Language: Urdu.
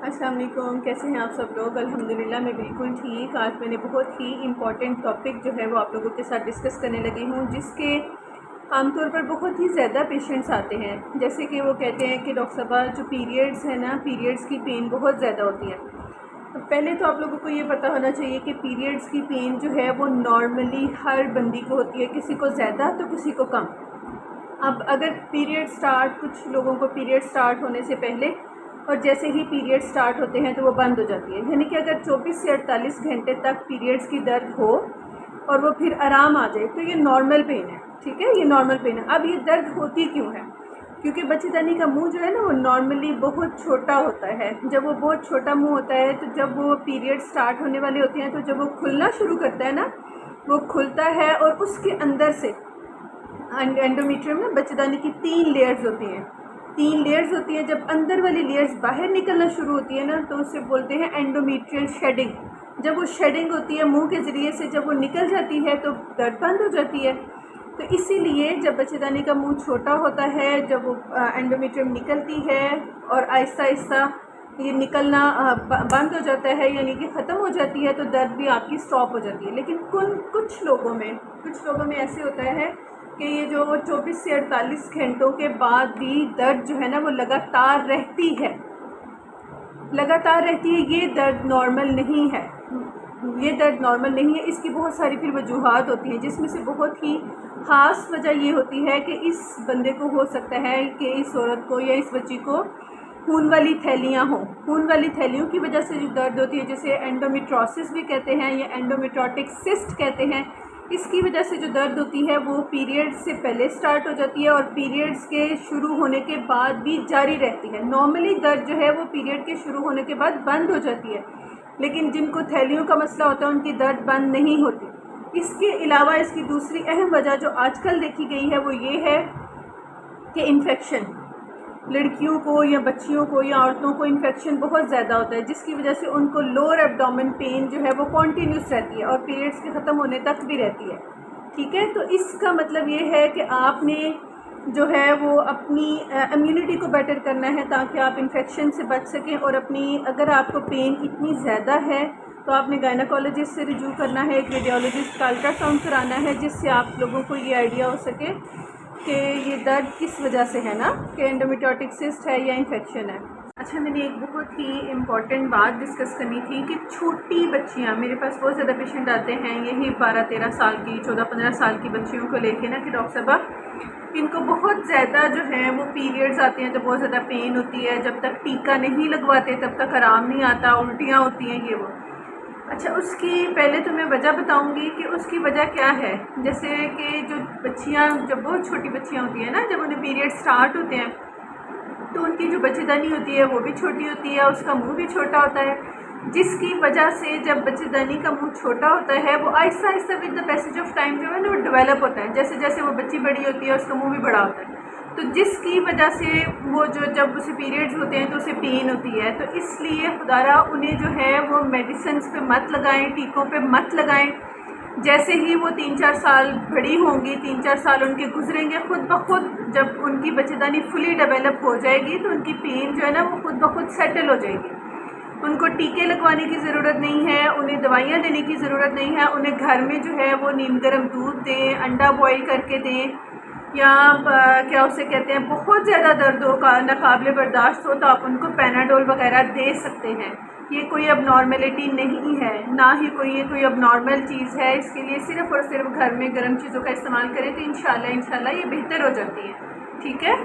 السلام علیکم، کیسے ہیں آپ سب لوگ؟ الحمدللہ میں بالکل ٹھیک۔ آج میں نے بہت ہی امپورٹنٹ ٹاپک جو ہے وہ آپ لوگوں کے ساتھ ڈسکس کرنے لگی ہوں، جس کے عام طور پر بہت ہی زیادہ پیشنٹس آتے ہیں۔ جیسے کہ وہ کہتے ہیں کہ ڈاکٹر صاحبہ جو پیریڈز ہیں نا، پیریڈز کی پین بہت زیادہ ہوتی ہے۔ تو پہلے تو آپ لوگوں کو یہ پتہ ہونا چاہیے کہ پیریڈز کی پین جو ہے وہ نارملی ہر بندی کو ہوتی ہے، کسی کو زیادہ تو کسی کو کم۔ اب اگر کچھ لوگوں کو پیریڈ سٹارٹ ہونے سے پہلے اور جیسے ہی پیریڈ سٹارٹ ہوتے ہیں تو وہ بند ہو جاتی ہے، یعنی کہ اگر 24 سے 48 گھنٹے تک پیریڈز کی درد ہو اور وہ پھر آرام آ جائے تو یہ نارمل پین ہے، ٹھیک ہے، یہ نارمل پین ہے۔ اب یہ درد ہوتی کیوں ہے؟ کیونکہ بچے دانی کا منہ جو ہے نا وہ نارملی بہت چھوٹا ہوتا ہے۔ جب وہ بہت چھوٹا منہ ہوتا ہے تو جب وہ پیریڈ سٹارٹ ہونے والے ہوتے ہیں تو جب وہ کھلنا شروع کرتا ہے نا، وہ کھلتا ہے اور اس کے اندر سے انڈومیٹریم میں بچے دانی کی 3 لیئرز ہوتی ہیں۔ جب اندر والی لیئرز باہر نکلنا شروع ہوتی ہے نا تو اسے بولتے ہیں انڈومیٹریل شیڈنگ۔ جب وہ شیڈنگ ہوتی ہے منہ کے ذریعے سے، جب وہ نکل جاتی ہے تو درد بند ہو جاتی ہے۔ تو اسی لیے جب بچے دانی کا منہ چھوٹا ہوتا ہے، جب وہ انڈومیٹریم نکلتی ہے اور آہستہ آہستہ یہ نکلنا بند ہو جاتا ہے، یعنی کہ ختم ہو جاتی ہے، تو درد بھی آپ کی سٹاپ ہو جاتی ہے۔ لیکن کچھ لوگوں میں ایسے ہوتا ہے کہ یہ جو 24 سے 48 گھنٹوں کے بعد بھی درد جو ہے نا وہ لگاتار رہتی ہے۔ یہ درد نارمل نہیں ہے، اس کی بہت ساری پھر وجوہات ہوتی ہیں، جس میں سے بہت ہی خاص وجہ یہ ہوتی ہے کہ اس بندے کو ہو سکتا ہے کہ اس عورت کو یا اس بچی کو خون والی تھیلیاں ہوں۔ خون والی تھیلیوں کی وجہ سے جو درد ہوتی ہے، جسے انڈومیٹروسس بھی کہتے ہیں یا انڈومیٹروٹک سسٹ کہتے ہیں، اس کی وجہ سے جو درد ہوتی ہے وہ پیریڈ سے پہلے سٹارٹ ہو جاتی ہے اور پیریڈز کے شروع ہونے کے بعد بھی جاری رہتی ہے۔ نارملی درد جو ہے وہ پیریڈ کے شروع ہونے کے بعد بند ہو جاتی ہے، لیکن جن کو تھیلیوں کا مسئلہ ہوتا ہے ان کی درد بند نہیں ہوتی۔ اس کے علاوہ اس کی دوسری اہم وجہ جو آج کل دیکھی گئی ہے وہ یہ ہے کہ انفیکشن، لڑکیوں کو یا بچیوں کو یا عورتوں کو انفیکشن بہت زیادہ ہوتا ہے، جس کی وجہ سے ان کو لوور ایبڈومن پین جو ہے وہ کنٹینیوس رہتی ہے اور پیریڈز کے ختم ہونے تک بھی رہتی ہے، ٹھیک ہے۔ تو اس کا مطلب یہ ہے کہ آپ نے جو ہے وہ اپنی امیونٹی کو بیٹر کرنا ہے تاکہ آپ انفیکشن سے بچ سکیں، اور اگر آپ کو پین اتنی زیادہ ہے تو آپ نے گائنیکولوجسٹ سے رجوع کرنا ہے، ایک ریڈیولوجسٹ کا الٹرا ساؤنڈ کرانا ہے، جس سے آپ لوگوں کو یہ آئیڈیا ہو سکے کہ یہ درد کس وجہ سے ہے نا، کہ انڈومیٹروٹک سسٹ ہے یا انفیکشن ہے۔ اچھا، میں نے ایک بہت ہی امپورٹنٹ بات ڈسکس کرنی تھی کہ چھوٹی بچیاں، میرے پاس بہت زیادہ پیشنٹ آتے ہیں یہی 12-13 سال کی، 14-15 سال کی بچیوں کو لے کے نا کہ ڈاکٹر صاحبہ ان کو بہت زیادہ جو ہے وہ پیریڈز آتے ہیں تو بہت زیادہ پین ہوتی ہے، جب تک ٹیکا نہیں لگواتے تب تک آرام نہیں آتا، الٹیاں ہوتی ہیں، یہ وہ۔ اچھا، اس کی پہلے تو میں وجہ بتاؤں گی کہ اس کی وجہ کیا ہے۔ جیسے کہ جو بچیاں، جب بہت چھوٹی بچیاں ہوتی ہیں نا، جب انہیں پیریڈ سٹارٹ ہوتے ہیں تو ان کی جو بچے دانی ہوتی ہے وہ بھی چھوٹی ہوتی ہے، اس کا منہ بھی چھوٹا ہوتا ہے، جس کی وجہ سے جب بچے دانی کا منہ چھوٹا ہوتا ہے وہ آہستہ آہستہ with the passage of time جو ہے نا وہ ڈیولپ ہوتا ہے، جیسے جیسے وہ بچی بڑی ہوتی ہے اس کا منہ بھی بڑا ہوتا ہے، تو جس کی وجہ سے وہ جب اسے پیریڈز ہوتے ہیں تو اسے پین ہوتی ہے۔ تو اس لیے خدارہ انہیں جو ہے وہ میڈیسنز پہ مت لگائیں، ٹیکوں پہ مت لگائیں۔ جیسے ہی وہ 3-4 سال بڑی ہوں گی، 3-4 سال ان کے گزریں گے، خود بخود جب ان کی بچے دانی فلی ڈیولپ ہو جائے گی تو ان کی پین جو ہے نا وہ خود بخود سیٹل ہو جائے گی۔ ان کو ٹیکے لگوانے کی ضرورت نہیں ہے، انہیں دوائیاں دینے کی ضرورت نہیں ہے، انہیں گھر میں جو ہے وہ نیم گرم دودھ دیں، انڈا بوائل کر کے دیں، یا کیا اسے کہتے ہیں، بہت زیادہ درد ہو، ناقابل برداشت ہو تو آپ ان کو پیناڈول وغیرہ دے سکتے ہیں۔ یہ کوئی اب نارملٹی نہیں ہے، نہ ہی کوئی اب نارمل چیز ہے۔ اس کے لیے صرف اور صرف گھر میں گرم چیزوں کا استعمال کریں تو انشاءاللہ یہ بہتر ہو جاتی ہے، ٹھیک ہے۔